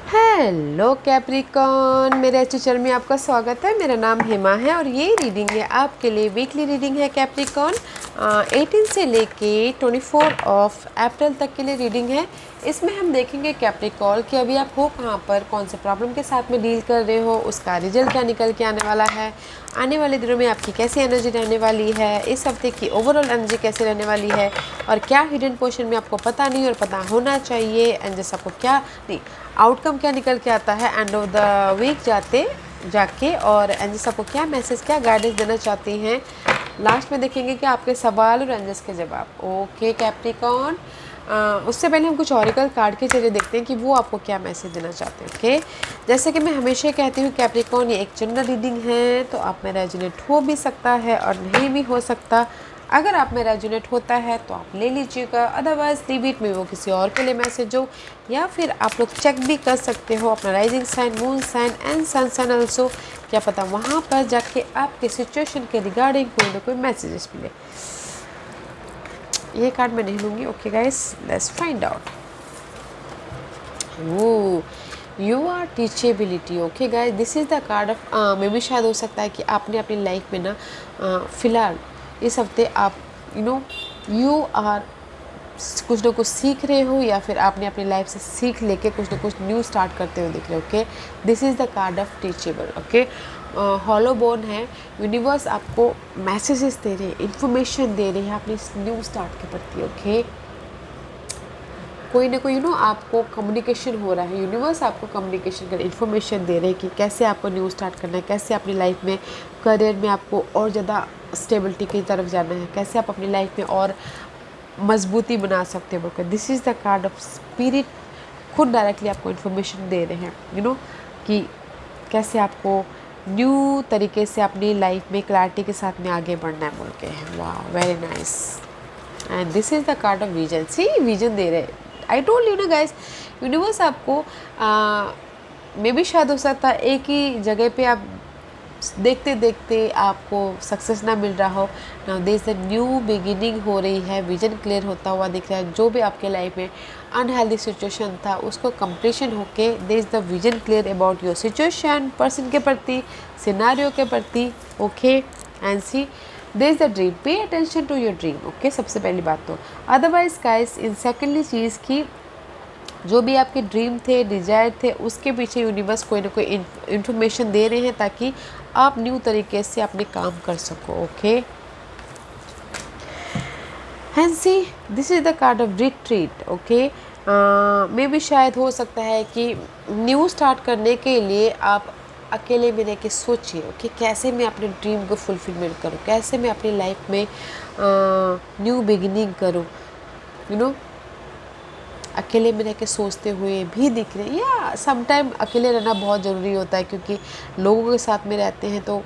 Hello Capricorn, मेरे अच्छे channel में आपका स्वागत है। मेरा नाम हेमा है और ये रीडिंग है आपके लिए वीकली रीडिंग है कैप्रिकॉन। 18 से लेके 24 ऑफ अप्रैल तक के लिए रीडिंग है। इसमें हम देखेंगे कैप्रिकॉन कि अभी आप हो कहाँ पर, कौन से प्रॉब्लम के साथ में डील कर रहे हो, उसका रिजल्ट क्या निकल के आने वाला है, आने वाले दिनों में आपकी कैसी एनर्जी रहने वाली है, इस हफ्ते की ओवरऑल एनर्जी कैसे रहने वाली है, और क्या हिडन पोर्शन में आपको पता नहीं और पता होना चाहिए, एंड जैसे आपको क्या नहीं आउटकम क्या निकल के आता है एंड ऑफ द वीक जाके, और एंजल्स आपको क्या मैसेज, क्या गाइडेंस देना चाहती हैं। लास्ट में देखेंगे कि आपके सवाल और एंजल्स के जवाब। ओके कैप्रिकॉन, उससे पहले हम कुछ ऑरिकल कार्ड के जरिए देखते हैं कि वो आपको क्या मैसेज देना चाहते हैं। ओके, जैसे कि मैं हमेशा कहती हूँ कैप्रिकॉन, ये एक जनरल रीडिंग है, तो आप में रेजोनेट हो भी सकता है और नहीं भी हो सकता। अगर आप में रेजोनेट होता है तो आप ले लीजिएगा, अदरवाइज लीव इट में, वो किसी और के लिए मैसेज हो। या फिर आप लोग चेक भी कर सकते हो अपना rising sign, moon sign and sun sign also, क्या पता वहाँ पर जाके आपके सिचुएशन के रिगार्डिंग कोई ना कोई मैसेजेस मिले। ये कार्ड मैं नहीं लूँगी। Okay guys, let's find out. वो you are teachability. Okay guys, this is the card of मे भी शायद हो सकता है कि आपने अपनी लाइफ में ना फ़िलहाल इस हफ्ते आप यू आर कुछ ना कुछ सीख रहे हो, या फिर आपने अपनी लाइफ से सीख लेके कुछ ना कुछ न्यू स्टार्ट करते हुए दिख रहे हो। Okay, this is the card of teachable. Okay, hollow bone है, यूनिवर्स आपको मैसेजेस दे रहे हैं, इन्फॉर्मेशन दे रही है अपनी न्यू स्टार्ट के प्रति। ओके, कोई ना कोई आपको कम्युनिकेशन हो रहा है, यूनिवर्स आपको कम्युनिकेशन कर इन्फॉर्मेशन दे रहे हैं कि कैसे आपको न्यू स्टार्ट करना है, कैसे अपनी लाइफ में करियर में आपको और ज़्यादा स्टेबिलिटी की तरफ जाना है, कैसे आप अपनी लाइफ में और मजबूती बना सकते हो। This is the card of spirit, खुद डायरेक्टली आपको इन्फॉर्मेशन दे रहे हैं कि कैसे आपको न्यू तरीके से अपनी लाइफ में क्लैरिटी के साथ में आगे बढ़ना है बोल के। वाह, very nice. And this is the card of vision. See, vision दे रहे हैं। आई टोल्ड यू ना गाइस, यूनिवर्स आपको मे भी शायद हो सकता है एक ही जगह पे आप देखते देखते आपको सक्सेस ना मिल रहा हो। Now there is a new beginning हो रही है, विजन क्लियर होता हुआ दिख रहा है। जो भी आपके लाइफ में अनहेल्दी सिचुएशन था उसको कंप्लीशन होके there is the vision clear about your situation, person के प्रति, सिनारियो के प्रति। Okay, and see there is the dream, pay attention to your dream. Okay, सबसे पहली बात तो अदरवाइज गाइस, इन सेकेंडली चीज़ की जो भी आपके ड्रीम थे, डिजायर थे, उसके पीछे यूनिवर्स कोई ना कोई इन्फॉर्मेशन दे रहे हैं ताकि आप न्यू तरीके से अपने काम कर सको। Okay, hence, this is the card of retreat. Okay, मे भी शायद हो सकता है कि न्यू स्टार्ट करने के लिए आप अकेले में रह के सोचिए। ओके, कैसे मैं अपने ड्रीम को फुलफिलमेंट करूँ, कैसे मैं अपनी लाइफ में न्यू बिगिनिंग करूँ। अकेले में रह के सोचते हुए भी दिख रहे हैं, या समटाइम अकेले रहना बहुत ज़रूरी होता है, क्योंकि लोगों के साथ में रहते हैं तो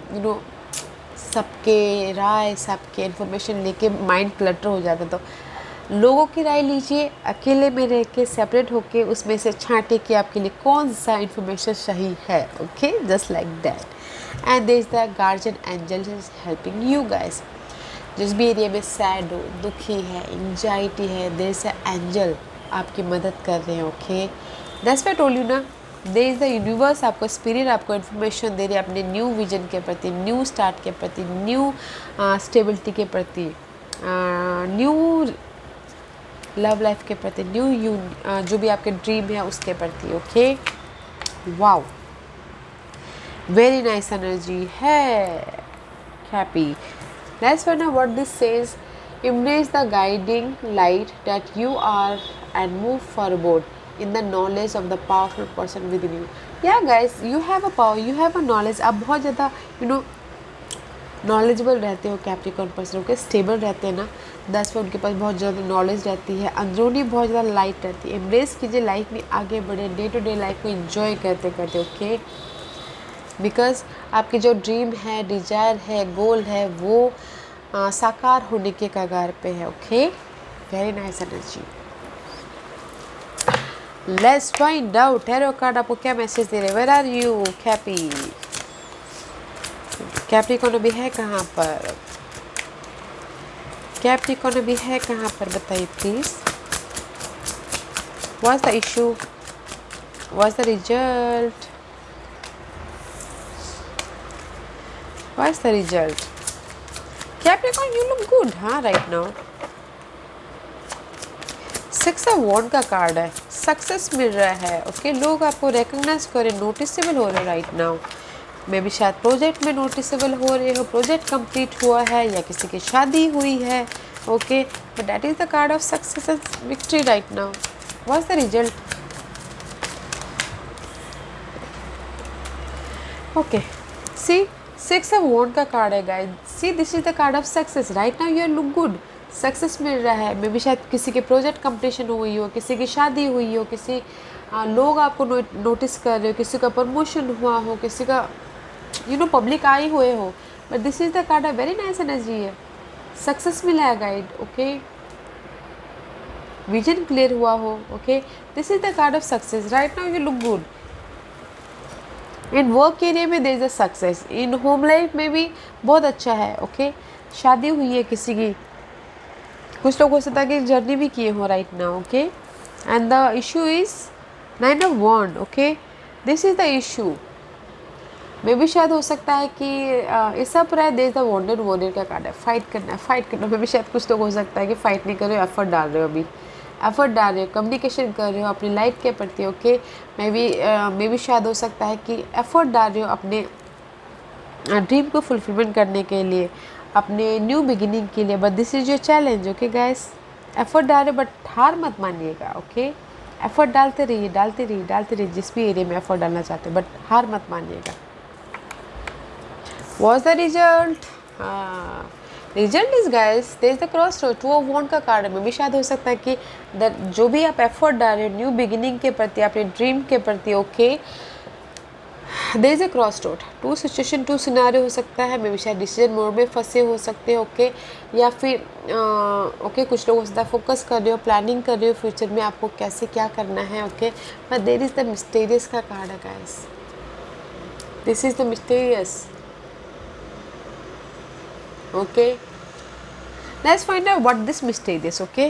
सबके राय, सबके इन्फॉर्मेशन लेके माइंड क्लटर हो जाता है। तो लोगों की राय लीजिए, अकेले में रह के सेपरेट होके उसमें से छांटे कि आपके लिए कौन सा इन्फॉर्मेशन सही है। Okay, just like that. And there is the guardian angel is helping you guys. जिस भी एरिया में सैड हो, दुखी है, एंजाइटी है, देयर इज अ एंजल आपकी मदद कर रहे हैं। Okay, that's why I told you ना, देयर इज द यूनिवर्स आपको, स्पिरिट आपको इन्फॉर्मेशन दे रही है अपने न्यू विजन के प्रति, न्यू स्टार्ट के प्रति, न्यू स्टेबिलिटी के प्रति, न्यू लव लाइफ के प्रति, न्यू जो भी आपके ड्रीम है उसके प्रति। Okay, wow, very nice energy है, happy. Let's find out what this says. Embrace the guiding light that you are and move forward in the knowledge of the powerful person within you. Yeah guys, you have a power, you have a knowledge. आप बहुत ज़्यादा knowledgeable रहते हो Capricorn person के, stable रहते हैं ना, that's why उनके पास बहुत ज़्यादा नॉलेज रहती है, अंदरूनी बहुत ज़्यादा लाइट रहती है। एम्ब्रेस कीजिए, लाइफ में आगे बढ़े, डे टू डे लाइफ को इंजॉय करते करते। ओके, बिकॉज आपकी जो ड्रीम है, डिजायर है, गोल है, वो साकार होने के कगार पे है। Okay, very nice energy. Let's find out tarot card आपको क्या मैसेज दे रहे हैं। वेयर आर यू कैपी, कैप्रिकॉर्न अभी है कहाँ पर, कैप्रिकॉर्न अभी है कहाँ पर, बताइए please. What's the issue, What's the result? What's the result? Capricorn, you look good, हाँ right now. 6 ऑफ वॉन्ड का कार्ड है, सक्सेस मिल रहा है, ओके लोग आपको रिकग्नाइज करें, नोटिसेबल हो रहे हैं राइट नाउ। मे भी शायद प्रोजेक्ट में नोटिसेबल हो रहे हो, प्रोजेक्ट कंप्लीट हुआ है या किसी की शादी हुई है, okay but that is the card of success and victory right now. What's the result? Okay see 6 of wand का कार्ड है guys, see this is the card of success right now, you are look good, success मिल रहा है। मे भी शायद किसी के project completion हुई हो, किसी की शादी हुई हो, किसी लोग आपको नोटिस कर रहे हो, किसी का प्रमोशन हुआ हो, किसी का पब्लिक आए हुए हो, but this is the card of very nice energy है, सक्सेस मिला है गाइड, ओके विजन क्लियर हुआ हो, okay this is the card of success right now, you look good. In work area में there is a success, in home life में भी बहुत अच्छा है, ओके शादी हुई है किसी की, कुछ लोग हो सकता है कि जर्नी भी किए हो right now, okay and the issue is 9 of wand, okay this is the issue. मे भी शायद हो सकता है कि इस सब रहा देश द वॉन्डेड वॉरियर का कार्ड है, फाइट करना, मे भी शायद कुछ लोग हो सकता है कि फाइट नहीं कर रहे हो, एफर्ट डाल रहे हो, अभी एफर्ट डाल रहे हो, कम्युनिकेशन कर रहे हो अपनी लाइफ के प्रति, ओके मे भी शायद हो सकता है कि एफर्ट डाल रहे हो अपने ड्रीम को फुलफिलमेंट करने के लिए, अपने न्यू बिगिनिंग के लिए, but this is your challenge, okay guys effort डाल रहे हो बट हार मत मानिएगा, ओके एफर्ट डालते रहिए जिस भी एरिया में एफर्ट डालना चाहते हो, बट हार मत मानिएगा। What's the result? Result is guys there is the cross road, 2 of wand का कार्ड में भी शायद हो सकता है कि जो भी आप एफर्ट डाल रहे हो न्यू बिगिनिंग के प्रति, अपने ड्रीम के प्रति, okay there is a cross road, 2 situation 2 scenario हो सकता है, मे भी शायद डिसीजन मोड में फंसे हो सकते हैं, ओके या फिर ओके कुछ लोग हो सकता है फोकस कर रहे हो, प्लानिंग कर रहे हो फ्यूचर में आपको कैसे क्या करना है, okay but there is the mysterious का कार्ड है guys, this is the mysterious, okay let's find out what this mysterious, okay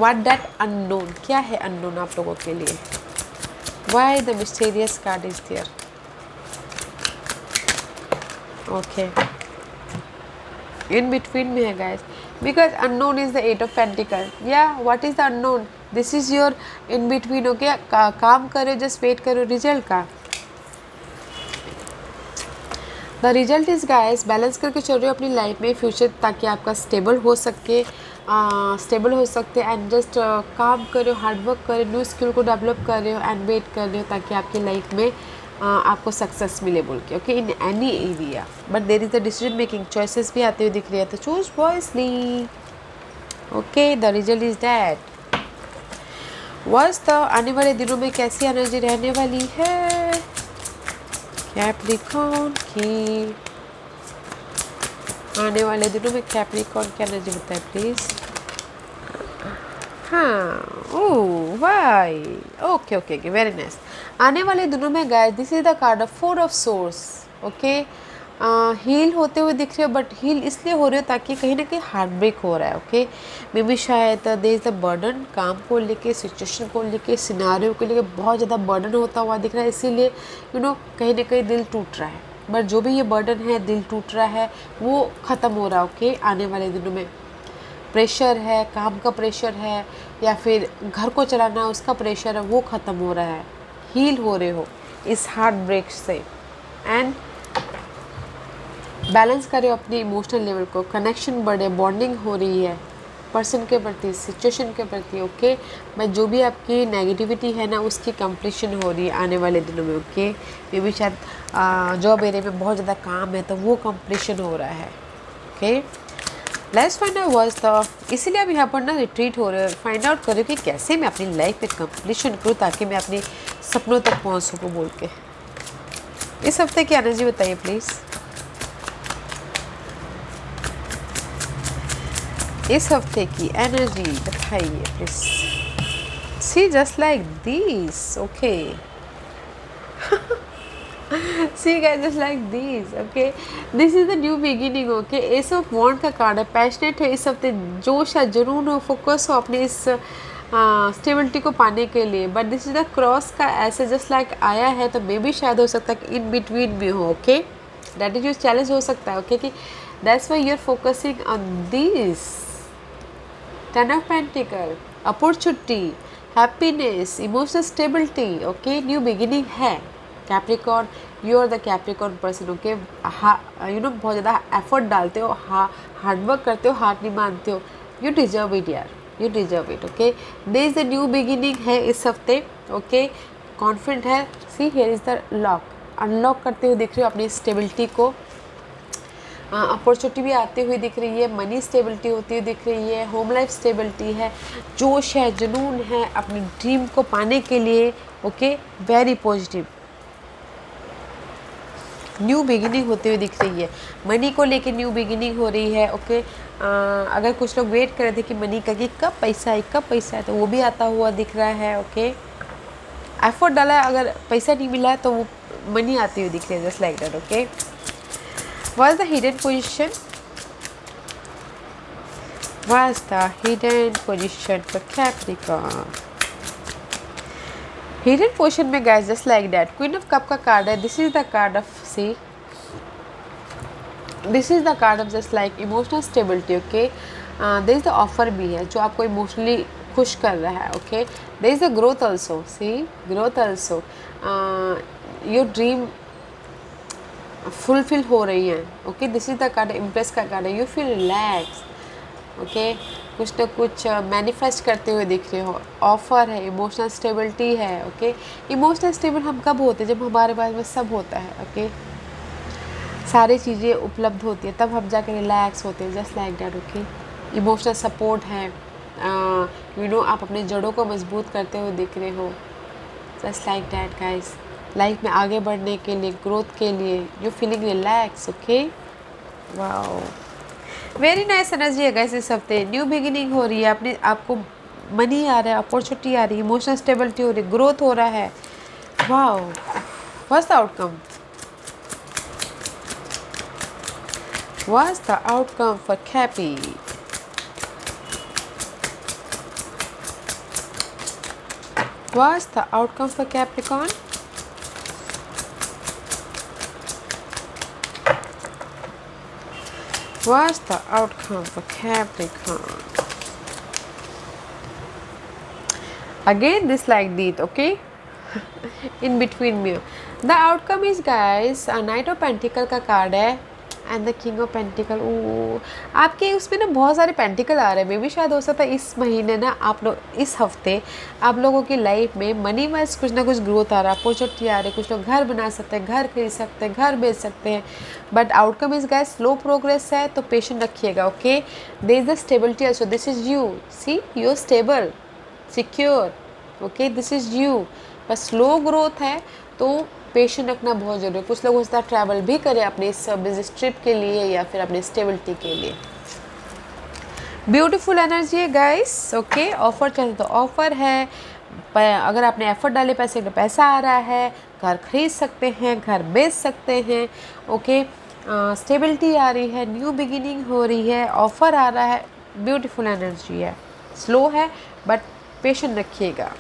what that unknown, क्या है unknown आप लोगों के लिए, why the mysterious card is there, okay in between में है guys because unknown is the 8 of pentacle, yeah what is the unknown, this is your in between, okay काम करो जस्ट वेट करो रिजल्ट का। The result is guys balance करके चल रहे हो अपनी लाइफ में फ्यूचर, ताकि आपका स्टेबल हो सकते एंड जस्ट काम करो, हार्डवर्क करो, न्यू स्किल को डेवलप कर रहे हो एंड वेट कर रहे हो ताकि आपकी लाइफ में आपको सक्सेस मिले बोल के, okay in any area, but there is the decision making, choices भी आते हुए दिख रही है, तो choose wisely, okay the result is that. वॉइस तो आने वाले दिनों में कैसी एनर्जी रहने वाली है कैप्रिकॉर्न की, आने वाले दिनों में कैप्रिकॉर्न की एनर्जी बताए प्लीज। हाँ ओह वाई okay okay okay very nice. आने वाले दिनों में guys this is the card of 4 of source, okay heal होते हुए दिख रहे हो, बट हील इसलिए हो रहे हो ताकि कहीं ना कहीं हार्ट ब्रेक हो रहा है, ओके मे बी शायद देयर इज द बर्डन, काम को लेके, सिचुएशन को लेके, सिनारियो को लेके बहुत ज़्यादा बर्डन होता हुआ दिख रहा है, इसीलिए कहीं ना कहीं दिल टूट रहा है, बट जो भी ये बर्डन है, दिल टूट रहा है, वो ख़त्म हो रहा है, ओके आने वाले दिनों में प्रेशर है, काम का प्रेशर है या फिर घर को चलाना है उसका प्रेशर है, वो ख़त्म हो रहा है, हील हो रहे हो इस हार्ट ब्रेक से एंड बैलेंस करें अपनी इमोशनल लेवल को, कनेक्शन बढ़े, बॉन्डिंग हो रही है पर्सन के प्रति, सिचुएशन के प्रति, ओके बट जो भी आपकी नेगेटिविटी है ना उसकी कंप्लीशन हो रही है आने वाले दिनों में, ओके मे भी शायद जॉब एरिया में बहुत ज़्यादा काम है तो वो कंप्लीशन हो रहा है, okay let's find out what's the, इसीलिए अब यहाँ पर ना रिट्रीट हो रहे हो, फाइंड आउट करो कि कैसे मैं अपनी लाइफ में कंप्लीशन करूँ ताकि मैं अपने सपनों तक पहुँच सकूँ बोल के। इस हफ्ते की एनर्जी बताइए प्लीज़, इस हफ्ते की एनर्जी बताइए please. See just like this, okay see guys just like this, okay this is the new beginning, okay ace of wand का कार्ड है, पैशनेट है इस हफ्ते, जोश है, जुनून हो, फोकस हो अपने इस स्टेबिलिटी को पाने के लिए, but this is the cross का ऐसे जस्ट लाइक आया है, तो मे भी शायद हो सकता है कि इन बिटवीन में हो, okay, that is your challenge हो सकता है, ओके, कि that's why you are focusing on this 10 of Pentacle, opportunity, happiness, emotional stability, okay, new beginning है Capricorn, you are the Capricorn person, okay, you know बहुत ज़्यादा effort डालते हो, hard work करते हो, हार नहीं मानते हो, you deserve it यार, you deserve it, okay, there is a new beginning है इस हफ्ते, okay, confident है, see here is the lock, unlock करते हुए दिख रहे हो अपनी stability को, अपॉर्चुनिटी भी आती हुई दिख रही है, मनी स्टेबिलिटी होती हुई दिख रही है, होम लाइफ स्टेबिलिटी है, जोश है, जुनून है अपने ड्रीम को पाने के लिए, okay, very positive, new beginning होती हुई दिख रही है, मनी को लेके न्यू बिगिनिंग हो रही है, ओके, अगर कुछ लोग वेट कर रहे थे कि मनी का कि कब पैसा है तो वो भी आता हुआ दिख रहा है, ओके, एफर्ट डाला, अगर पैसा नहीं मिला तो वो मनी आती हुई दिख रही है, just like that, okay. What's the hidden position? What's the hidden position for Capricorn? Hidden position में guys just like that. Queen of Cup का card है. This is the card of see. This is the card of just like emotional stability. Okay. There is the offer भी है जो आपको emotionally खुश कर रहा है. Okay. There is the growth also. See growth also. Your dream fulfil हो रही हैं, okay, this is the card, impress का कार्ड है, यू फील रिलैक्स, ओके, कुछ ना कुछ मैनिफेस्ट करते हुए दिख रहे हो, ऑफर है, इमोशनल स्टेबिलिटी है, ओके, इमोशनल स्टेबल हम कब होते हैं, जब हमारे पास में सब होता है, ओके, सारी चीज़ें उपलब्ध होती है, तब हम जाकर रिलैक्स होते हैं, just like that, okay, emotional support है, यू नो आप अपने जड़ों को मजबूत करते हुए दिख रहे हो, just like that guys, life में आगे बढ़ने के लिए, ग्रोथ के लिए, you feeling relax, okay, wow, very nice energy है गाइस इस हफ्ते, न्यू बिगिनिंग हो रही है, अपने आपको मनी आ रहा है, अपॉर्चुनिटी आ रही है, इमोशनल स्टेबिलिटी हो रही है, ग्रोथ हो रहा है, wow, what's the outcome, what's the outcome for Cappy, what's the outcome for Capricorn, what's the outcome for Capricorn? Again this like this, okay, in between me, the outcome is guys a Knight of Pentacle का card है and the king of pentacle, आपके उसमें ना बहुत सारे pentacle आ रहे हैं, मे भी शायद हो सकता है इस महीने ना आप लोग इस हफ्ते आप लोगों की लाइफ में मनी वाइज कुछ ना कुछ ग्रोथ आ रहा है, अपॉर्चुनिटी आ रही है, कुछ लोग घर बना सकते हैं, घर खरीद सकते हैं, घर बेच सकते हैं, but outcome is guys slow progress है, तो पेशेंट रखिएगा, okay, there is the stability also, this is you, see you are stable secure, okay, this is you, बस स्लो ग्रोथ है तो पेशेंट रखना बहुत ज़रूरी है, कुछ लोग उसका ट्रैवल भी करें अपने इस बिजनेस ट्रिप के लिए या फिर अपने स्टेबिलिटी के लिए, ब्यूटीफुल एनर्जी है गाइस, ओके, ऑफर चाहिए तो ऑफर है, अगर आपने एफर्ट डाले पैसे तो पैसा आ रहा है, घर खरीद सकते हैं, घर बेच सकते हैं, ओके, स्टेबिलिटी आ रही है, न्यू बिगिनिंग हो रही है, ऑफर आ रहा है, ब्यूटीफुल एनर्जी है, स्लो है बट पेशेंट रखिएगा।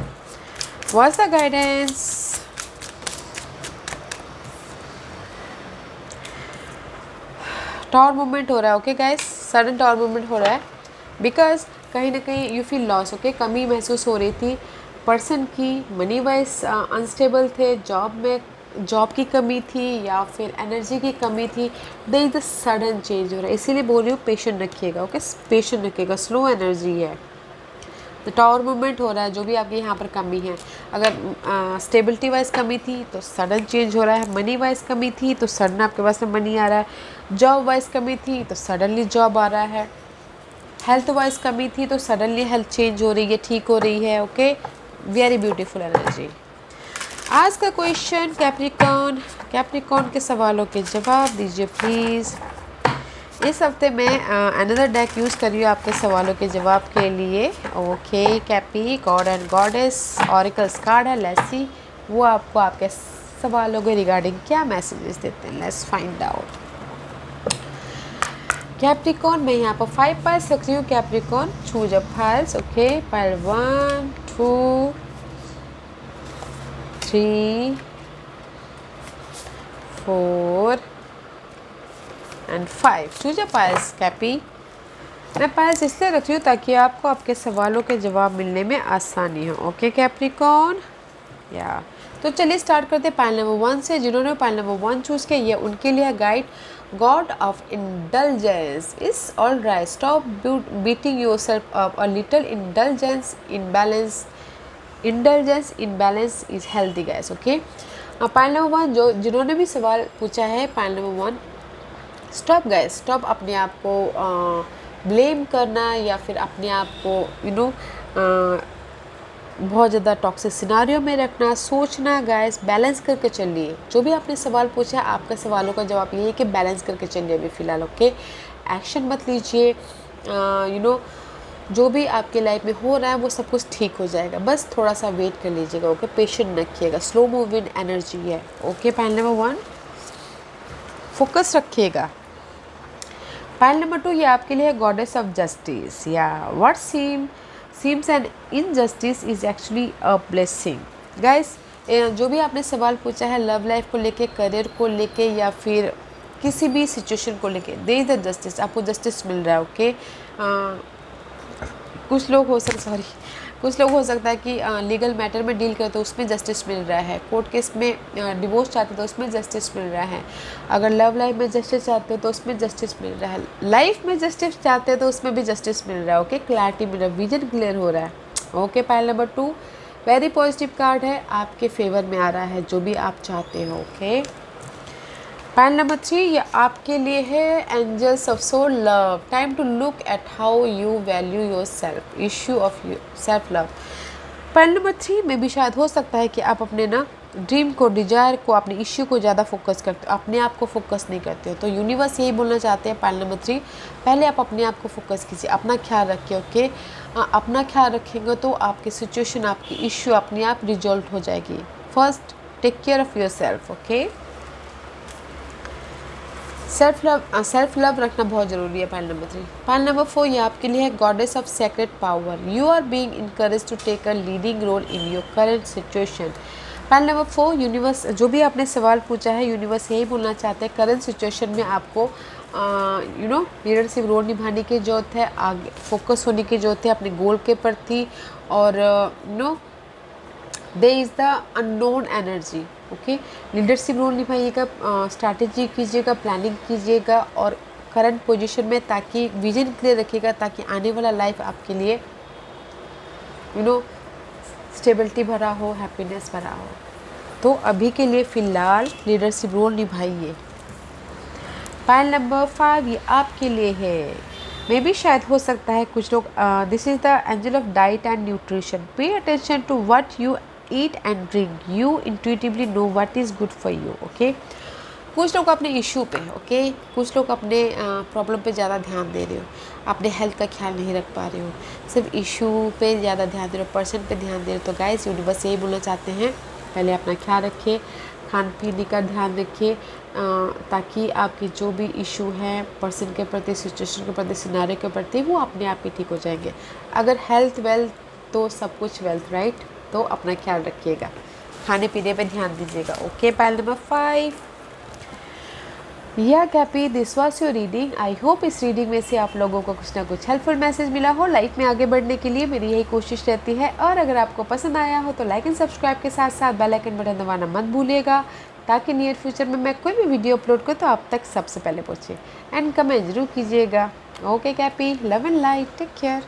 What's the guidance, tower movement हो रहा है, okay guys, sudden tower movement हो रहा है, बिकॉज कहीं ना कहीं यू फील लॉस, ओके, कमी महसूस हो रही थी पर्सन की, मनी वाइज अनस्टेबल थे, जॉब की कमी थी या फिर एनर्जी की कमी थी, there is the sudden change हो रहा है, इसीलिए बोल रही हूँ पेशेंट रखिएगा, ओके, पेशेंट रखिएगा, स्लो एनर्जी है, तो टावर मूवमेंट हो रहा है, जो भी आपकी यहाँ पर कमी है, अगर स्टेबिलिटी वाइज कमी थी तो सडन चेंज हो रहा है, मनी वाइज कमी थी तो सडन आपके पास में मनी आ रहा है, जॉब वाइज कमी थी तो सडनली जॉब आ रहा है, हेल्थ वाइज कमी थी तो सडनली हेल्थ चेंज हो रही है, ठीक हो रही है, ओके, वेरी ब्यूटीफुल एनर्जी। आज का क्वेश्चन कैप्रिकॉर्न के सवालों के जवाब दीजिए प्लीज़। इस हफ्ते मैं अनदर डेक यूज़ कर रही हूँ आपके सवालों के जवाब के लिए, okay, Cappy god and goddess oracles card है, लेट्स सी वो आपको आपके सवालों के रिगार्डिंग क्या मैसेजेस देते हैं, लेट्स फाइंड आउट। कैप्रिकॉन मैं यहाँ पर 5 पाइल्स रख रही हूँ। Capricorn choose a piles, okay. Pile 1 2 3 4 and 5। Choose a piles Cappy. मैं पाइल्स इसलिए रख रही हूँ ताकि आपको आपके सवालों के जवाब मिलने में आसानी हो, ओके कैप्रिकॉन। या तो चलिए स्टार्ट करते हैं पाइल नंबर 1 से। जिन्होंने पाइल नंबर 1 चूज़ किया, ये उनके लिए guide. God of indulgence is all right, stop beating your self up, a little indulgence in balance is healthy guys, okay. Pile number 1 जो जिन्होंने भी सवाल पूछा है, pile number 1, stop guys, stop अपने आप को ब्लेम करना या फिर अपने आप को बहुत ज़्यादा टॉक्सिक सिनारियो में रखना, सोचना गाइस, बैलेंस करके चलिए। जो भी आपने सवाल पूछा है, आपका सवालों का जवाब ये है कि बैलेंस करके चलिए अभी फ़िलहाल, ओके। एक्शन मत लीजिए, जो भी आपके लाइफ में हो रहा है वो सब कुछ ठीक हो जाएगा, बस थोड़ा सा वेट कर लीजिएगा, ओके। पेशेंट रखिएगा, स्लो मूविंग एनर्जी है, ओके। पाइल नंबर 1 फोकस रखिएगा। पाइल नंबर 2 ये आपके लिए है गॉडेस ऑफ जस्टिस। या what seems an injustice is actually a blessing guys. जो भी आपने सवाल पूछा है लव लाइफ को लेके, करियर को लेके या फिर किसी भी सिचुएशन को लेके, देयर इज द जस्टिस, आपको जस्टिस मिल रहा है, ओके। कुछ लोग हो सकता है कि लीगल मैटर में डील करते तो उसमें जस्टिस मिल रहा है, कोर्ट केस में डिवोर्स चाहते तो उसमें जस्टिस मिल रहा है, अगर लव लाइफ में जस्टिस चाहते हो तो उसमें जस्टिस मिल रहा है, लाइफ में जस्टिस चाहते हो तो उसमें भी जस्टिस मिल रहा है, ओके। क्लैरिटी मिल रहा है, विजन क्लियर हो रहा है, okay. Pile number 2 very positive card है, आपके फेवर में आ रहा है जो भी आप चाहते हो, ओके। पाइल नंबर 3 ये आपके लिए है angels of soul love, time to look at how you value your self, issue of self love. Pile number 3 में भी शायद हो सकता है कि आप अपने ड्रीम को, डिजायर को, अपने इश्यू को ज़्यादा फोकस करते हो, अपने आप को फोकस नहीं करते हो। तो यूनिवर्स यही बोलना चाहते हैं पाइल नंबर 3, पहले आप अपने आप को फोकस कीजिए, अपना ख्याल रखिए, ओके। अपना ख्याल रखेंगे तो आपकी सिचुएशन, आपकी इश्यू अपने आप रिजॉल्व हो जाएगी। First take care of your self, okay. Self love रखना बहुत ज़रूरी है। Pile number 3। पाइल नंबर 4 ये आपके लिए है goddess of secret power, you are being encourage to take a leading role in your current situation. Pile number 4 universe, जो भी आपने सवाल पूछा है, यूनिवर्स यही बोलना चाहते हैं करंट सिचुएशन में आपको लीडरशिप रोल निभाने की ज़रूरत है, आगे फोकस होने की ज़रूरत है अपने गोल के प्रति, और they is the unknown energy, okay. Leadership role निभाइएगा, स्ट्रैटेजी कीजिएगा, प्लानिंग कीजिएगा और करंट पोजीशन में, ताकि विजन क्लियर रखिएगा, ताकि आने वाला लाइफ आपके लिए स्टेबिलिटी भरा हो, हैप्पीनेस भरा हो। तो अभी के लिए फ़िलहाल लीडरशिप रोल निभाइए। पाइल नंबर 5 ये आपके लिए है, मे भी शायद हो सकता है कुछ लोग, this is the angel of diet and nutrition, pay attention to what you eat and drink, you intuitively know what is good for you, okay. कुछ लोग अपने इशू पे, ओके, कुछ लोग अपने प्रॉब्लम पे ज़्यादा ध्यान दे रहे हो, अपने हेल्थ का ख्याल नहीं रख पा रहे हो, सिर्फ इशू पे ज़्यादा ध्यान दे रहे हो, पर्सन पे ध्यान दे रहे हो। तो गाइस यूनिवर्स यही बोलना चाहते हैं, पहले अपना ख्याल रखिए, खान पीने का ध्यान रखिए, ताकि आपकी जो भी इशू है पर्सन के प्रति, सिचुएशन के प्रति, सिनारियो के प्रति, वो अपने आप ही ठीक हो जाएंगे। अगर हेल्थ वेल्थ तो सब कुछ वेल्थ, राइट। तो अपना ख्याल रखिएगा, खाने पीने पे ध्यान दीजिएगा, ओके। पाइल नंबर 5 या Cappy, this was your reading. I hope इस रीडिंग में से आप लोगों को कुछ ना कुछ हेल्पफुल मैसेज मिला हो। लाइफ में आगे बढ़ने के लिए मेरी यही कोशिश रहती है, और अगर आपको पसंद आया हो तो लाइक एंड सब्सक्राइब के साथ साथ बेल आइकन बटन दबाना मत भूलिएगा, ताकि नियर फ्यूचर में मैं कोई भी वीडियो अपलोड करूँ तो आप तक सबसे पहले पहुँचे। एंड कमेंट जरूर कीजिएगा, okay Cappy, love and light, take care.